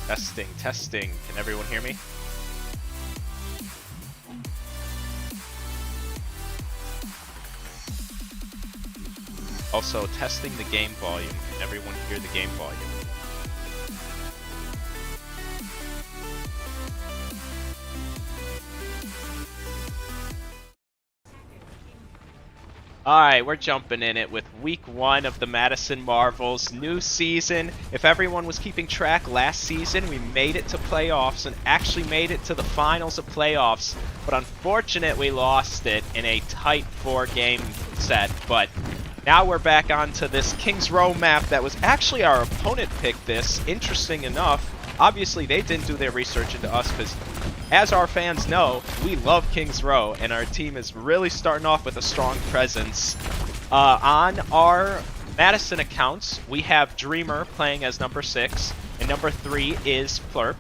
Testing, testing. Can everyone hear me? Also, testing the game volume. Can everyone hear the game volume? Alright, we're jumping in it with week 1 of the Madison Marvels. New season. If everyone was keeping track, last season we made it to playoffs and actually made it to the finals of playoffs. But unfortunately, we lost it in a tight 4-game set. But now we're back onto this Kings Row map that was actually our opponent picked this. Interesting enough. Obviously, they didn't do their research into us because, as our fans know, we love Kings Row, and our team is really starting off with a strong presence. On our Madison accounts, we have Dreamer playing as number 6, and number 3 is Plurp.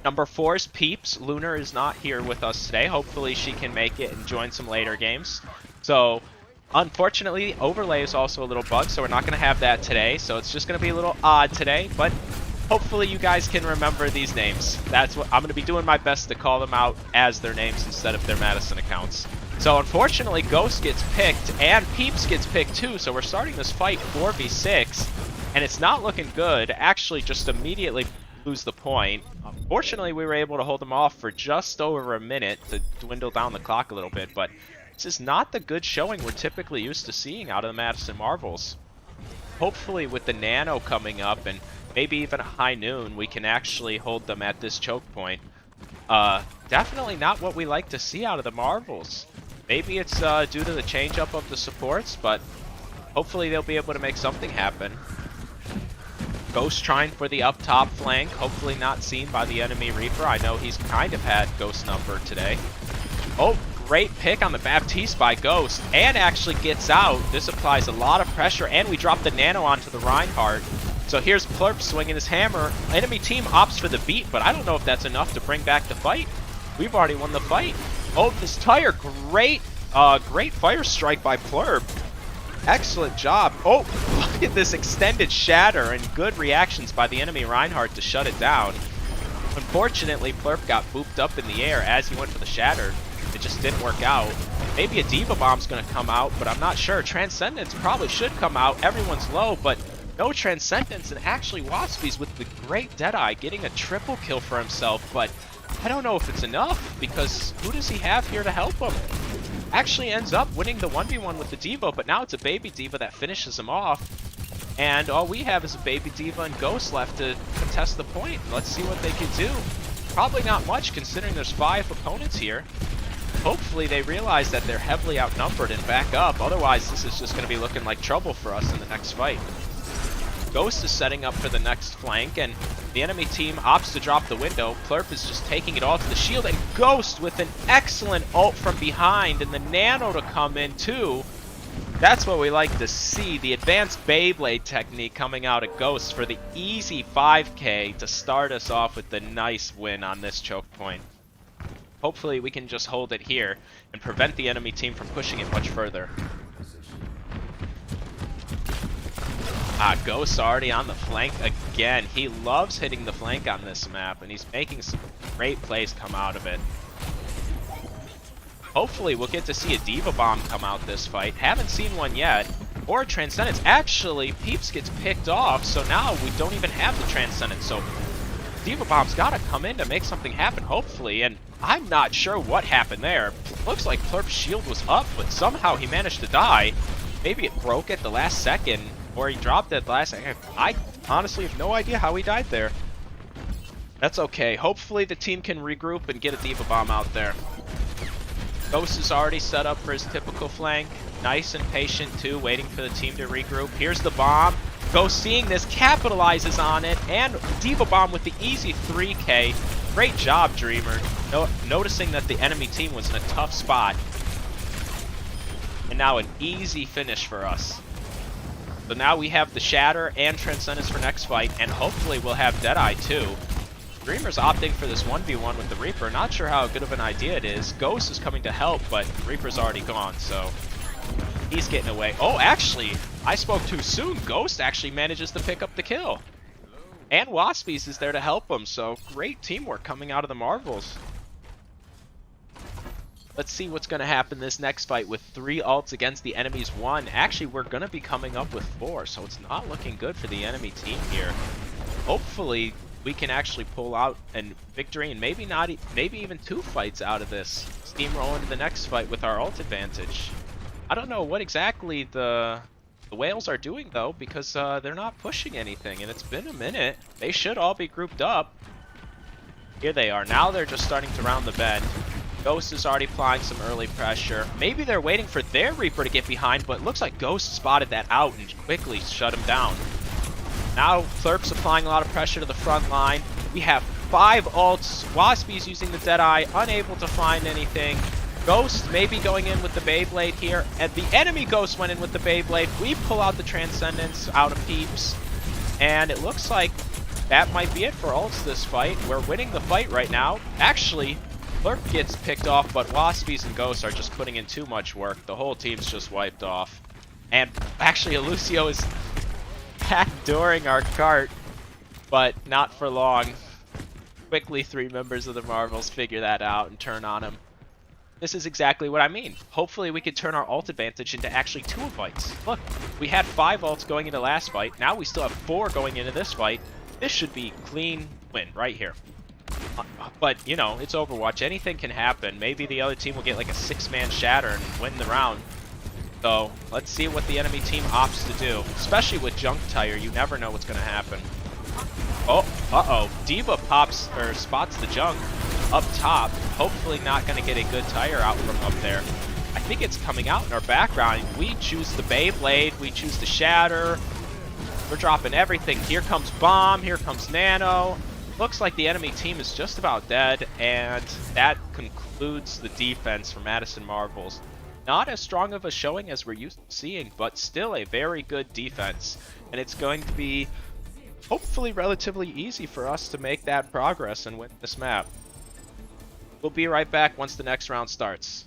Number 4 is Peeps. Lunar is not here with us today. Hopefully she can make it and join some later games. So, unfortunately, Overlay is also a little bugged, so we're not going to have that today. So it's just going to be a little odd today, but hopefully you guys can remember these names. That's what I'm going to be doing my best to call them out as their names instead of their Madison accounts. So unfortunately, Ghost gets picked and Peeps gets picked too. So we're starting this fight 4v6 and it's not looking good. Actually, just immediately lose the point. Unfortunately, we were able to hold them off for just over a minute to dwindle down the clock a little bit. But this is not the good showing we're typically used to seeing out of the Madison Marvels. Hopefully with the Nano coming up and maybe even a high noon, we can actually hold them at this choke point. Definitely not what we like to see out of the Marvels. Maybe it's due to the change up of the supports, but hopefully they'll be able to make something happen. Ghost trying for the up top flank, hopefully not seen by the enemy Reaper. I know he's kind of had Ghost number today. Oh, great pick on the Baptiste by Ghost, and actually gets out. This applies a lot of pressure, and we drop the Nano onto the Reinhardt. So here's Plurp swinging his hammer. Enemy team opts for the beat, but I don't know if that's enough to bring back the fight. We've already won the fight. Oh, this tire, great fire strike by Plurp. Excellent job. Oh, look at this extended shatter and good reactions by the enemy Reinhardt to shut it down. Unfortunately, Plurp got booped up in the air as he went for the shatter. It just didn't work out. Maybe a Diva Bomb's going to come out, but I'm not sure. Transcendence probably should come out. Everyone's low, but no Transcendence, and actually Waspy's with the great Deadeye getting a triple kill for himself, but I don't know if it's enough, because who does he have here to help him? Actually ends up winning the 1v1 with the Diva, but now it's a Baby Diva that finishes him off, and all we have is a Baby Diva and Ghost left to contest the point. Let's see what they can do. Probably not much, considering there's 5 opponents here. Hopefully they realize that they're heavily outnumbered and back up, otherwise this is just going to be looking like trouble for us in the next fight. Ghost is setting up for the next flank, and the enemy team opts to drop the window. Plurp is just taking it all to the shield, and Ghost with an excellent ult from behind, and the Nano to come in too. That's what we like to see, the advanced Beyblade technique coming out of Ghost for the easy 5k to start us off with the nice win on this choke point. Hopefully we can just hold it here and prevent the enemy team from pushing it much further. Ghost's already on the flank again. He loves hitting the flank on this map, and he's making some great plays come out of it. Hopefully we'll get to see a Diva Bomb come out this fight. Haven't seen one yet. Or Transcendence. Actually, Peeps gets picked off, so now we don't even have the Transcendence. So Diva Bomb's got to come in to make something happen, hopefully, and I'm not sure what happened there. Looks like Plurp's shield was up, but somehow he managed to die. Maybe it broke at the last second, or he dropped it at the last second. I honestly have no idea how he died there. That's okay. Hopefully the team can regroup and get a Diva Bomb out there. Ghost is already set up for his typical flank. Nice and patient too, waiting for the team to regroup. Here's the bomb. Ghost seeing this, capitalizes on it, and Diva Bomb with the easy 3k. Great job, Dreamer. Noticing that the enemy team was in a tough spot. And now an easy finish for us. So now we have the Shatter and Transcendence for next fight, and hopefully we'll have Deadeye too. Dreamer's opting for this 1v1 with the Reaper. Not sure how good of an idea it is. Ghost is coming to help, but Reaper's already gone, so he's getting away. Oh, actually, I spoke too soon. Ghost actually manages to pick up the kill. And Waspies is there to help them, so great teamwork coming out of the Marvels. Let's see what's going to happen this next fight with 3 ults against the enemy's 1. Actually, we're going to be coming up with 4, so it's not looking good for the enemy team here. Hopefully, we can actually pull out a victory and maybe even 2 fights out of this. Steamroll into the next fight with our ult advantage. I don't know what exactly the whales are doing though, because they're not pushing anything, and it's been a minute. They should all be grouped up. Here they are. Now they're just starting to round the bend. Ghost is already applying some early pressure. Maybe they're waiting for their Reaper to get behind, but it looks like Ghost spotted that out and quickly shut him down. Now Plurp's applying a lot of pressure to the front line. We have 5 ults. Waspy's using the Deadeye, unable to find anything. Ghost maybe going in with the Beyblade here. And the enemy Ghost went in with the Beyblade. We pull out the Transcendence out of Peeps. And it looks like that might be it for ults this fight. We're winning the fight right now. Actually, Plurp gets picked off, but Waspies and Ghosts are just putting in too much work. The whole team's just wiped off. And actually, Lucio is backdooring our cart, but not for long. Quickly, 3 members of the Marvels figure that out and turn on him. This is exactly what I mean. Hopefully we could turn our ult advantage into actually 2 fights. Look, we had 5 ults going into last fight. Now we still have 4 going into this fight. This should be clean win right here. But, you know, it's Overwatch. Anything can happen. Maybe the other team will get like a 6-man shatter and win the round. So, let's see what the enemy team opts to do. Especially with Junk Tire, you never know what's going to happen. Oh, uh-oh. D.Va pops, or spots the Junk up top. Hopefully not going to get a good tire out from up there. I think it's coming out in our background. We choose the Beyblade. We choose the Shatter. We're dropping everything. Here comes Bomb. Here comes Nano. Looks like the enemy team is just about dead, and that concludes the defense for Madison Marvels. Not as strong of a showing as we're used to seeing, but still a very good defense. And it's going to be hopefully relatively easy for us to make that progress and win this map. We'll be right back once the next round starts.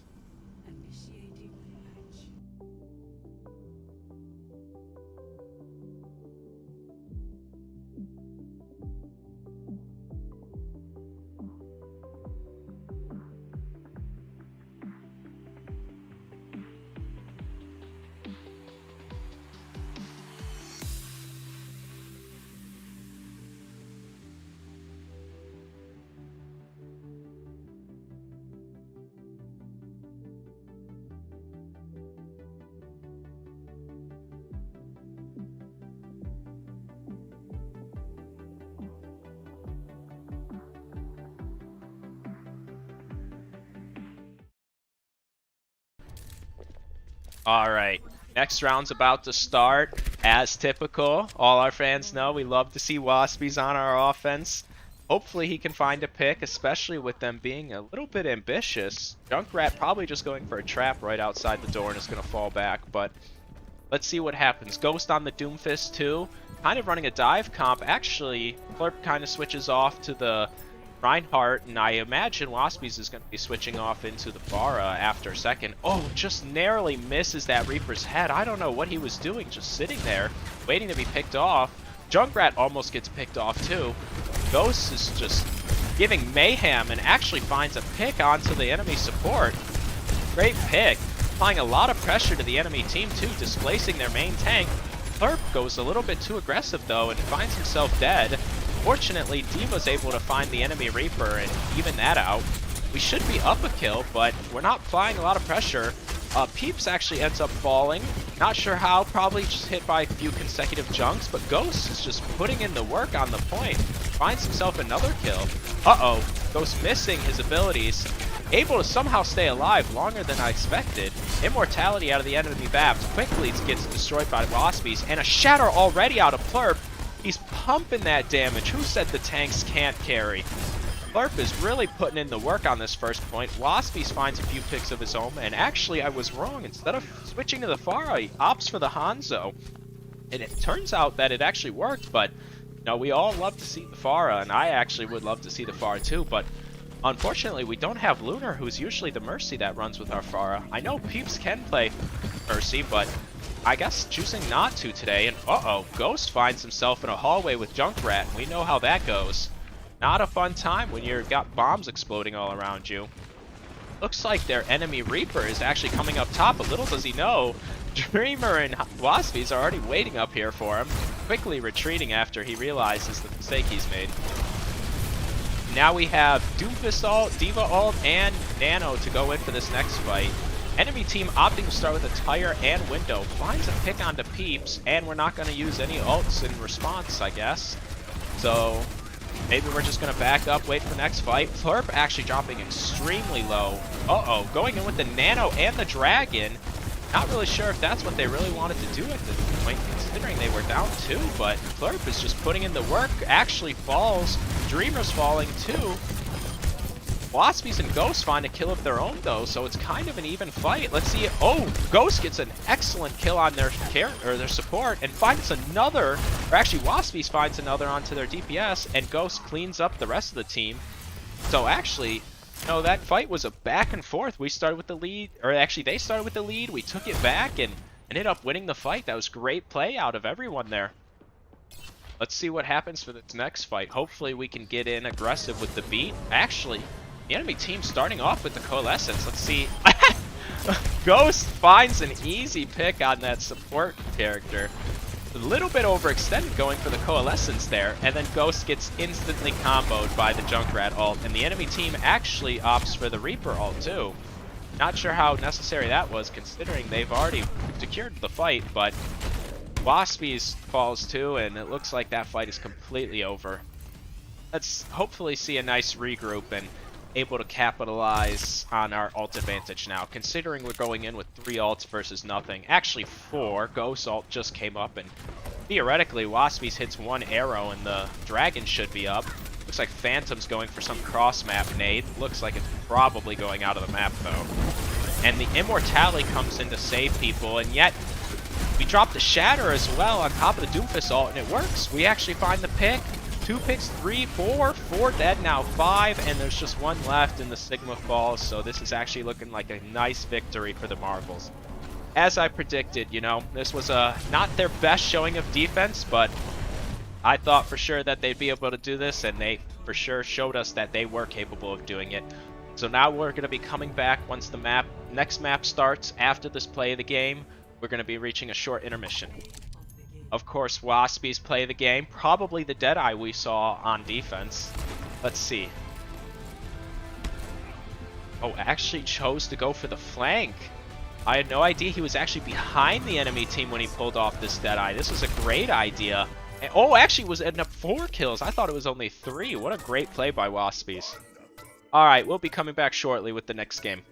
Alright, next round's about to start. As typical, all our fans know we love to see Waspies on our offense. Hopefully he can find a pick, especially with them being a little bit ambitious. Junkrat probably just going for a trap right outside the door and is going to fall back, but let's see what happens. Ghost on the Doomfist too, kind of running a dive comp. Actually, Plurp kind of switches off to the Reinhardt, and I imagine Waspies is going to be switching off into the Pharah after a second. Oh, just narrowly misses that Reaper's head. I don't know what he was doing, just sitting there, waiting to be picked off. Junkrat almost gets picked off too. Ghost is just giving mayhem and actually finds a pick onto the enemy support. Great pick. Applying a lot of pressure to the enemy team too, displacing their main tank. Plurp goes a little bit too aggressive though and finds himself dead. Fortunately, D.Va's able to find the enemy Reaper and even that out. We should be up a kill, but we're not applying a lot of pressure. Peeps actually ends up falling. Not sure how, probably just hit by a few consecutive junks, but Ghost is just putting in the work on the point. Finds himself another kill. Uh-oh, Ghost missing his abilities. Able to somehow stay alive longer than I expected. Immortality out of the enemy Babs quickly gets destroyed by Waspies, and a Shatter already out of Plurp. He's pumping that damage. Who said the tanks can't carry? Plurp is really putting in the work on this first point. Waspies finds a few picks of his own, and actually I was wrong. Instead of switching to the Pharah, he opts for the Hanzo. And it turns out that it actually worked, but you know, we all love to see the Pharah, and I actually would love to see the Pharah too, but unfortunately we don't have Lunar, who's usually the Mercy that runs with our Pharah. I know Peeps can play Mercy, but I guess, choosing not to today. And uh-oh, Ghost finds himself in a hallway with Junkrat, and we know how that goes. Not a fun time when you've got bombs exploding all around you. Looks like their enemy Reaper is actually coming up top, but little does he know, Dreamer and Waspies are already waiting up here for him, quickly retreating after he realizes the mistake he's made. Now we have Doomfist ult, Diva ult, and Nano to go in for this next fight. Enemy team opting to start with a Tire and Window, finds a pick onto Peeps, and we're not going to use any ults in response, I guess. So maybe we're just going to back up, wait for the next fight. Flurp actually dropping extremely low. Uh-oh, going in with the Nano and the Dragon. Not really sure if that's what they really wanted to do at this point, considering they were down 2, but Flurp is just putting in the work, actually falls. Dreamer's falling too. Waspies and Ghost find a kill of their own though, so it's kind of an even fight. Let's see. Oh, Ghost gets an excellent kill on their their support and finds another, or actually Waspies finds another onto their DPS, and Ghost cleans up the rest of the team. So actually, no, that fight was a back and forth. We started with the lead, or actually they started with the lead. We took it back and ended up winning the fight. That was great play out of everyone there. Let's see what happens for this next fight. Hopefully we can get in aggressive with the beat. Actually, the enemy team starting off with the Coalescence. Let's see. Ghost finds an easy pick on that support character. A little bit overextended going for the Coalescence there, and then Ghost gets instantly comboed by the Junkrat ult, and the enemy team actually opts for the Reaper ult too. Not sure how necessary that was, considering they've already secured the fight, but Waspies falls too, and it looks like that fight is completely over. Let's hopefully see a nice regroup and able to capitalize on our ult advantage now, considering we're going in with 3 ults versus nothing. Actually 4. Ghost ult just came up, and theoretically Waspies hits 1 arrow and the Dragon should be up. Looks like Phantom's going for some cross-map nade. Looks like it's probably going out of the map though. And the Immortality comes in to save people, and yet we drop the Shatter as well on top of the Doomfist ult, and it works. We actually find the pick. 2 picks, 3, 4 dead now, 5, and there's just 1 left in the Sigma falls, so this is actually looking like a nice victory for the Marvels. As I predicted, you know, this was not their best showing of defense, but I thought for sure that they'd be able to do this, and they for sure showed us that they were capable of doing it. So now we're going to be coming back once the next map starts. After this play of the game, we're going to be reaching a short intermission. Of course, Waspies play the game. Probably the Deadeye we saw on defense. Let's see. Oh, actually chose to go for the flank. I had no idea he was actually behind the enemy team when he pulled off this Deadeye. This was a great idea. And, oh, actually was ending up 4 kills. I thought it was only 3. What a great play by Waspies. Alright, we'll be coming back shortly with the next game.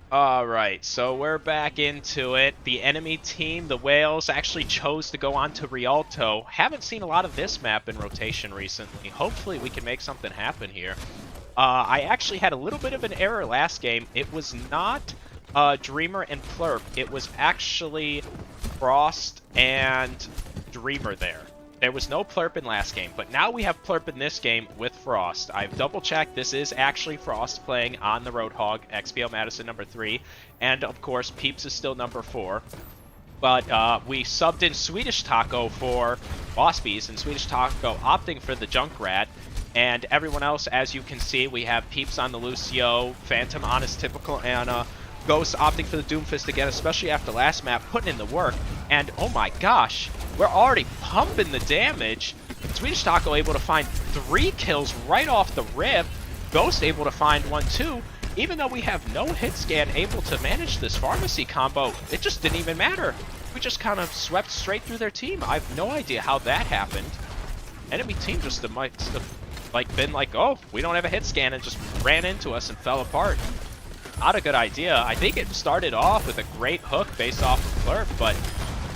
Alright, so we're back into it. The enemy team, the Whales, actually chose to go on to Rialto. Haven't seen a lot of this map in rotation recently. Hopefully we can make something happen here. I actually had a little bit of an error last game. It was not Dreamer and Plurp. It was actually Frost and Dreamer there. There was no Plurp in last game, but now we have Plurp in this game with Frost. I've double-checked. This is actually Frost playing on the Roadhog, XPL Madison number 3, and of course Peeps is still number 4. But we subbed in Swedish Taco for Waspies, and Swedish Taco opting for the Junkrat. And everyone else, as you can see, we have Peeps on the Lucio, Phantom on his typical Ana, Ghost opting for the Doomfist again, especially after last map, putting in the work. And oh my gosh, we're already pumping the damage. Swedish Taco able to find 3 kills right off the rip. Ghost able to find 1 too. Even though we have no hit scan able to manage this pharmacy combo, it just didn't even matter. We just kind of swept straight through their team. I have no idea how that happened. Enemy team just must have been like, oh, we don't have a hit scan, and just ran into us and fell apart. Not a good idea. I think it started off with a great hook based off of Plurp, but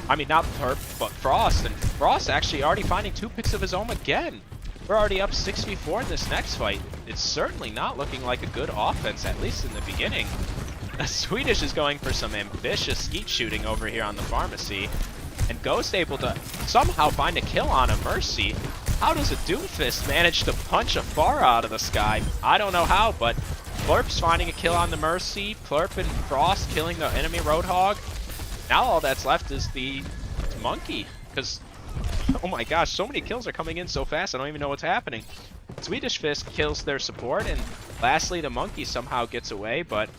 I mean, not Plurp, but Frost. And Frost actually already finding 2 picks of his own again. We're already up 6v4 in this next fight. It's certainly not looking like a good offense, at least in the beginning. Swedish is going for some ambitious skeet shooting over here on the pharmacy. And Ghost able to somehow find a kill on a Mercy. How does a Doomfist manage to punch a Pharah out of the sky? I don't know how, but Plurp's finding a kill on the Mercy. Plurp and Frost killing the enemy Roadhog. Now all that's left is the Monkey, because, oh my gosh, so many kills are coming in so fast, I don't even know what's happening. Swedish Fist kills their support, and lastly the Monkey somehow gets away, but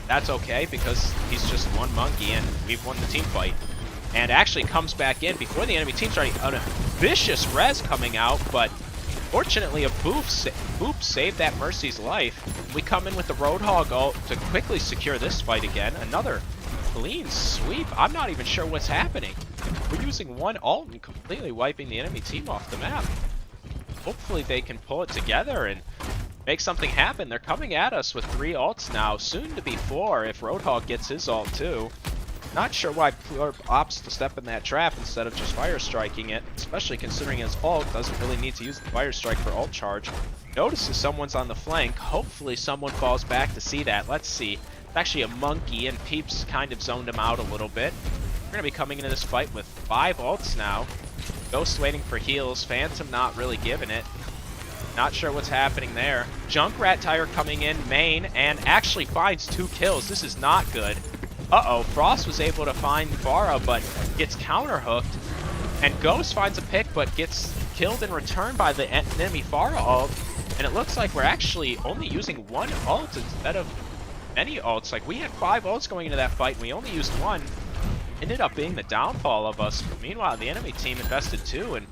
that's okay, because he's just one Monkey, and we've won the team fight. And actually comes back in before the enemy team's already on a vicious res coming out, but fortunately a Boop saved that Mercy's life. We come in with the Roadhog ult to quickly secure this fight again. Another clean sweep. I'm not even sure what's happening. We're using one ult and completely wiping the enemy team off the map. Hopefully they can pull it together and make something happen. They're coming at us with 3 ults now, soon to be 4 if Roadhog gets his ult too. Not sure why Plurp opts to step in that trap instead of just fire striking it, especially considering his ult doesn't really need to use the fire strike for ult charge. Notices someone's on the flank. Hopefully someone falls back to see that. Let's see. It's actually a Monkey, and Peeps kind of zoned him out a little bit. We're going to be coming into this fight with 5 ults now. Ghost waiting for heals. Phantom not really giving it. Not sure what's happening there. Junkrat Tire coming in main and actually finds 2 kills. This is not good. Uh-oh, Frost was able to find Pharah, but gets counter-hooked. And Ghost finds a pick, but gets killed in return by the enemy Pharah ult. And it looks like we're actually only using 1 ult instead of many ults. Like, we had 5 ults going into that fight, and we only used 1. Ended up being the downfall of us. Meanwhile, the enemy team invested 2 and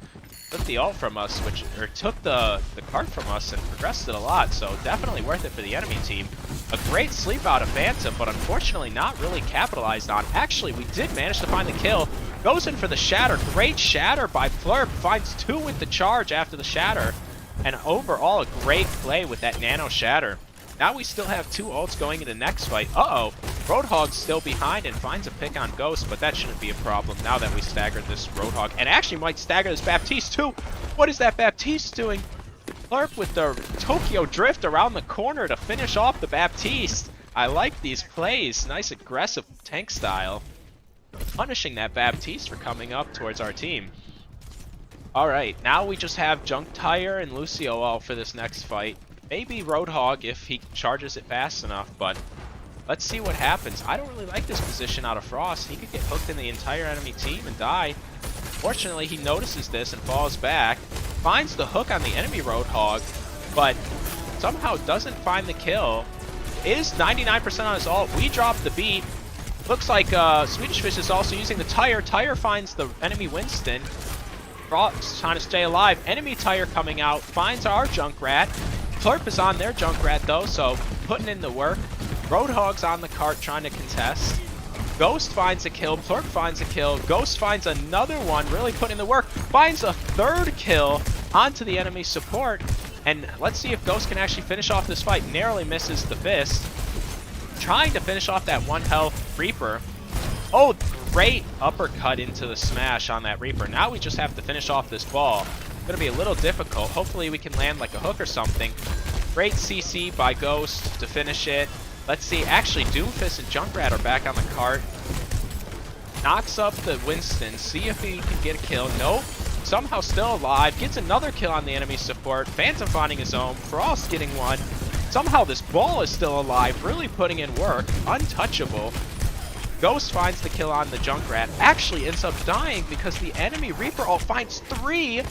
took the ult from us, or took the cart from us and progressed it a lot, so definitely worth it for the enemy team. A great sleep out of Phantom, but unfortunately not really capitalized on. Actually, we did manage to find the kill. Goes in for the Shatter. Great Shatter by Plurp. Finds 2 with the charge after the Shatter. And overall, a great play with that Nano Shatter. Now we still have 2 ults going into the next fight. Uh-oh. Roadhog's still behind and finds a pick on Ghost, but that shouldn't be a problem now that we staggered this Roadhog. And actually might stagger this Baptiste too. What is that Baptiste doing? Plurp with the Tokyo Drift around the corner to finish off the Baptiste. I like these plays. Nice aggressive tank style. Punishing that Baptiste for coming up towards our team. Alright, now we just have Junk Tire and Lucio all for this next fight. Maybe Roadhog if he charges it fast enough, but let's see what happens. I don't really like this position out of Frost. He could get hooked in the entire enemy team and die. Fortunately, he notices this and falls back. Finds the hook on the enemy Roadhog, but somehow doesn't find the kill. Is 99% on his ult. We drop the beat. Looks like Swedish Fish is also using the Tire. Tire finds the enemy Winston. Frost trying to stay alive. Enemy Tire coming out. Finds our Junkrat. Plurp is on their Junkrat though, so putting in the work. Roadhog's on the cart trying to contest. Ghost finds a kill. Plurp finds a kill. Ghost finds another one, really putting in the work. Finds a 3rd kill onto the enemy support. And let's see if Ghost can actually finish off this fight. Narrowly misses the fist. trying to finish off that 1 health Reaper. Oh, great uppercut into the smash on that Reaper. Now we just have to finish off this ball. It's going to be a little difficult. Hopefully we can land like a hook or something. Great CC by Ghost to finish it. Let's see. Actually, Doomfist and Junkrat are back on the cart. Knocks up the Winston. See if he can get a kill. Nope. Somehow still alive. Gets another kill on the enemy support. Phantom finding his own. Frost getting one. Somehow this ball is still alive. Really putting in work. Untouchable. Ghost finds the kill on the Junkrat. Actually ends up dying because the enemy Reaper ult finds 3.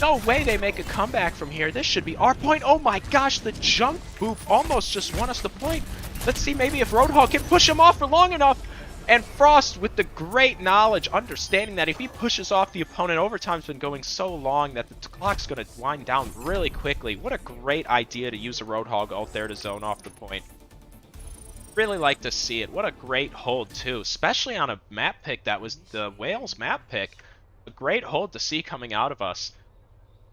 No way they make a comeback from here. This should be our point. Oh my gosh, the junk boop almost just won us the point. Let's see maybe if Roadhog can push him off for long enough. And Frost with the great knowledge, understanding that if he pushes off the opponent, overtime's been going so long that the clock's going to wind down really quickly. What a great idea to use a Roadhog ult there to zone off the point. Really like to see it. What a great hold too, especially on a map pick that was the Wales map pick. A great hold to see coming out of us.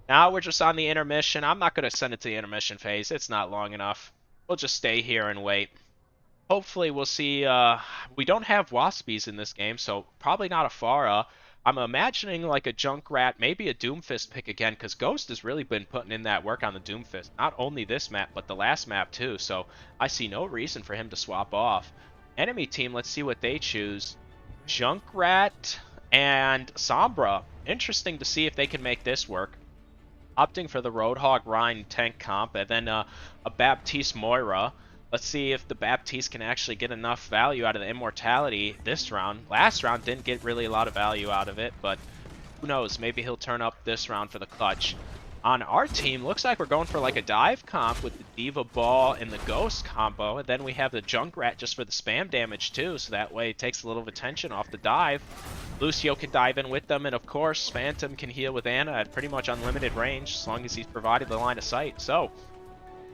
Now we're just on the intermission. I'm not going to send it to the intermission phase. It's not long enough. We'll just stay here and wait. Hopefully we'll see. We don't have Waspies in this game, so probably not a Pharah. I'm imagining like a Junkrat, maybe a Doomfist pick again, because Ghost has really been putting in that work on the Doomfist. Not only this map, but the last map too, so I see no reason for him to swap off. Enemy team, let's see what they choose. Junkrat and Sombra. Interesting to see if they can make this work. Opting for the Roadhog Rhine tank comp, and then a Baptiste Moira. Let's see if the Baptiste can actually get enough value out of the Immortality this round. Last round didn't get really a lot of value out of it, but who knows? Maybe he'll turn up this round for the clutch. On our team, looks like we're going for like a dive comp with the Diva Ball and the Ghost combo, and then we have the Junkrat just for the spam damage too, so that way it takes a little attention off the dive. Lucio can dive in with them, and of course, Phantom can heal with Ana at pretty much unlimited range, as long as he's provided the line of sight. So,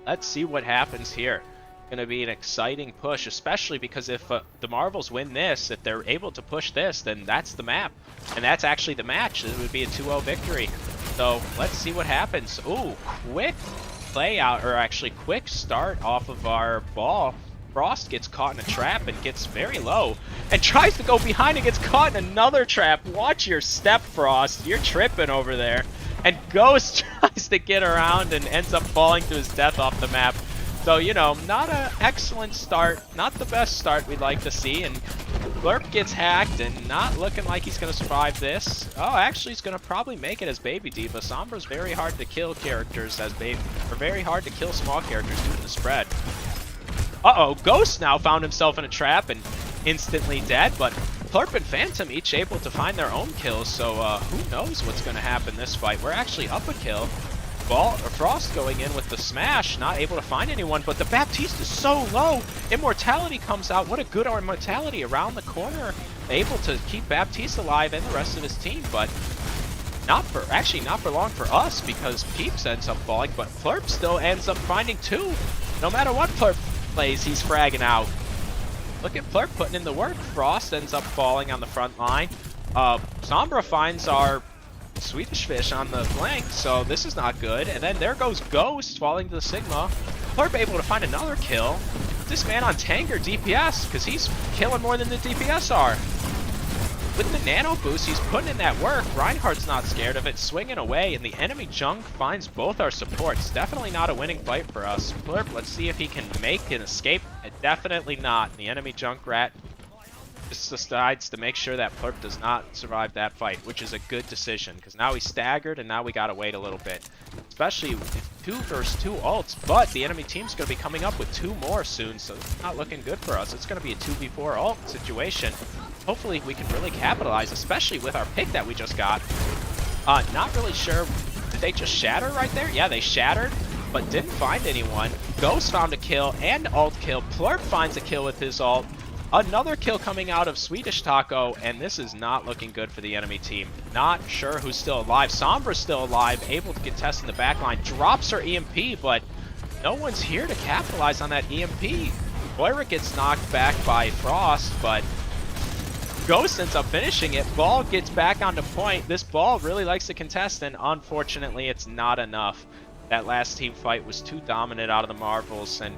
let's see what happens here. Going to be an exciting push, especially because if the Marvels win this, if they're able to push this, then that's the map. And that's actually the match. It would be a 2-0 victory. So let's see what happens. Ooh, quick play out, or actually quick start off of our ball. Frost gets caught in a trap and gets very low and tries to go behind and gets caught in another trap. Watch your step, Frost. You're tripping over there. And Ghost tries to get around and ends up falling to his death off the map. So, you know, not an excellent start, not the best start we'd like to see, and Blurp gets hacked and not looking like he's going to survive this. Oh, actually he's going to probably make it as Baby Diva. Sombra's very hard to kill characters as Baby, or very hard to kill small characters due to the spread. Uh-oh, Ghost now found himself in a trap and instantly dead, but Blurp and Phantom each able to find their own kills, so who knows what's going to happen this fight. We're actually up a kill. Frost going in with the smash, not able to find anyone, but the Baptiste is so low. Immortality comes out. What a good Immortality around the corner. Able to keep Baptiste alive and the rest of his team, but not for long for us because Peeps ends up falling, but Plurp still ends up finding 2. No matter what Plurp plays, he's fragging out. Look at Plurp putting in the work. Frost ends up falling on the front line. Sombra finds our Swedish Fish on the flank, so this is not good. And then there goes Ghost falling to the Sigma. Plurp able to find another kill. This man on tank or DPS, because he's killing more than the DPS are. With the nano boost, he's putting in that work. Reinhardt's not scared of it, swinging away, and the enemy Junk finds both our supports. Definitely not a winning fight for us. Plurp, let's see if he can make an escape. Definitely not. The enemy Junkrat just decides to make sure that Plurp does not survive that fight, which is a good decision, because now he's staggered, and now we gotta wait a little bit. Especially with 2 versus 2 ults, but the enemy team's gonna be coming up with 2 more soon, so it's not looking good for us. It's gonna be a 2v4 ult situation. Hopefully we can really capitalize, especially with our pick that we just got. Not really sure. Did they just shatter right there? Yeah, they shattered, but didn't find anyone. Ghost found a kill and ult kill. Plurp finds a kill with his ult. Another kill coming out of Swedish Taco, and this is not looking good for the enemy team. Not sure who's still alive. Sombra's still alive, able to contest in the backline. Drops her EMP, but no one's here to capitalize on that EMP. Moira gets knocked back by Frost, but Ghost ends up finishing it. Ball gets back onto point. This Ball really likes to contest, and unfortunately it's not enough. That last team fight was too dominant out of the Marvels, and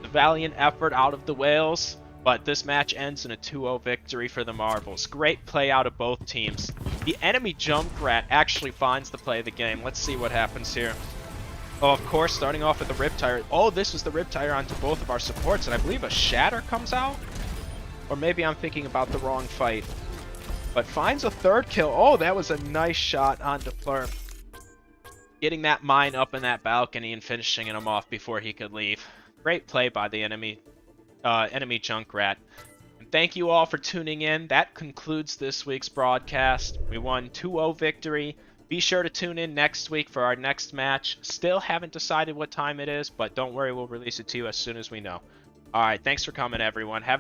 the valiant effort out of the Whales, but this match ends in a 2-0 victory for the Marvels. Great play out of both teams. The enemy Junkrat actually finds the play of the game. Let's see what happens here. Oh, of course, starting off with the Riptire. Oh, this was the Riptire onto both of our supports, and I believe a Shatter comes out? Or maybe I'm thinking about the wrong fight. But finds a third kill. Oh, that was a nice shot onto Plurp. Getting that mine up in that balcony and finishing him off before he could leave. Great play by the enemy Junkrat. And thank you all for tuning in. That concludes this week's broadcast. We won 2-0 victory. Be sure to tune in next week for our next match. Still haven't decided what time it is, but don't worry, we'll release it to you as soon as we know. Alright, thanks for coming, everyone. Have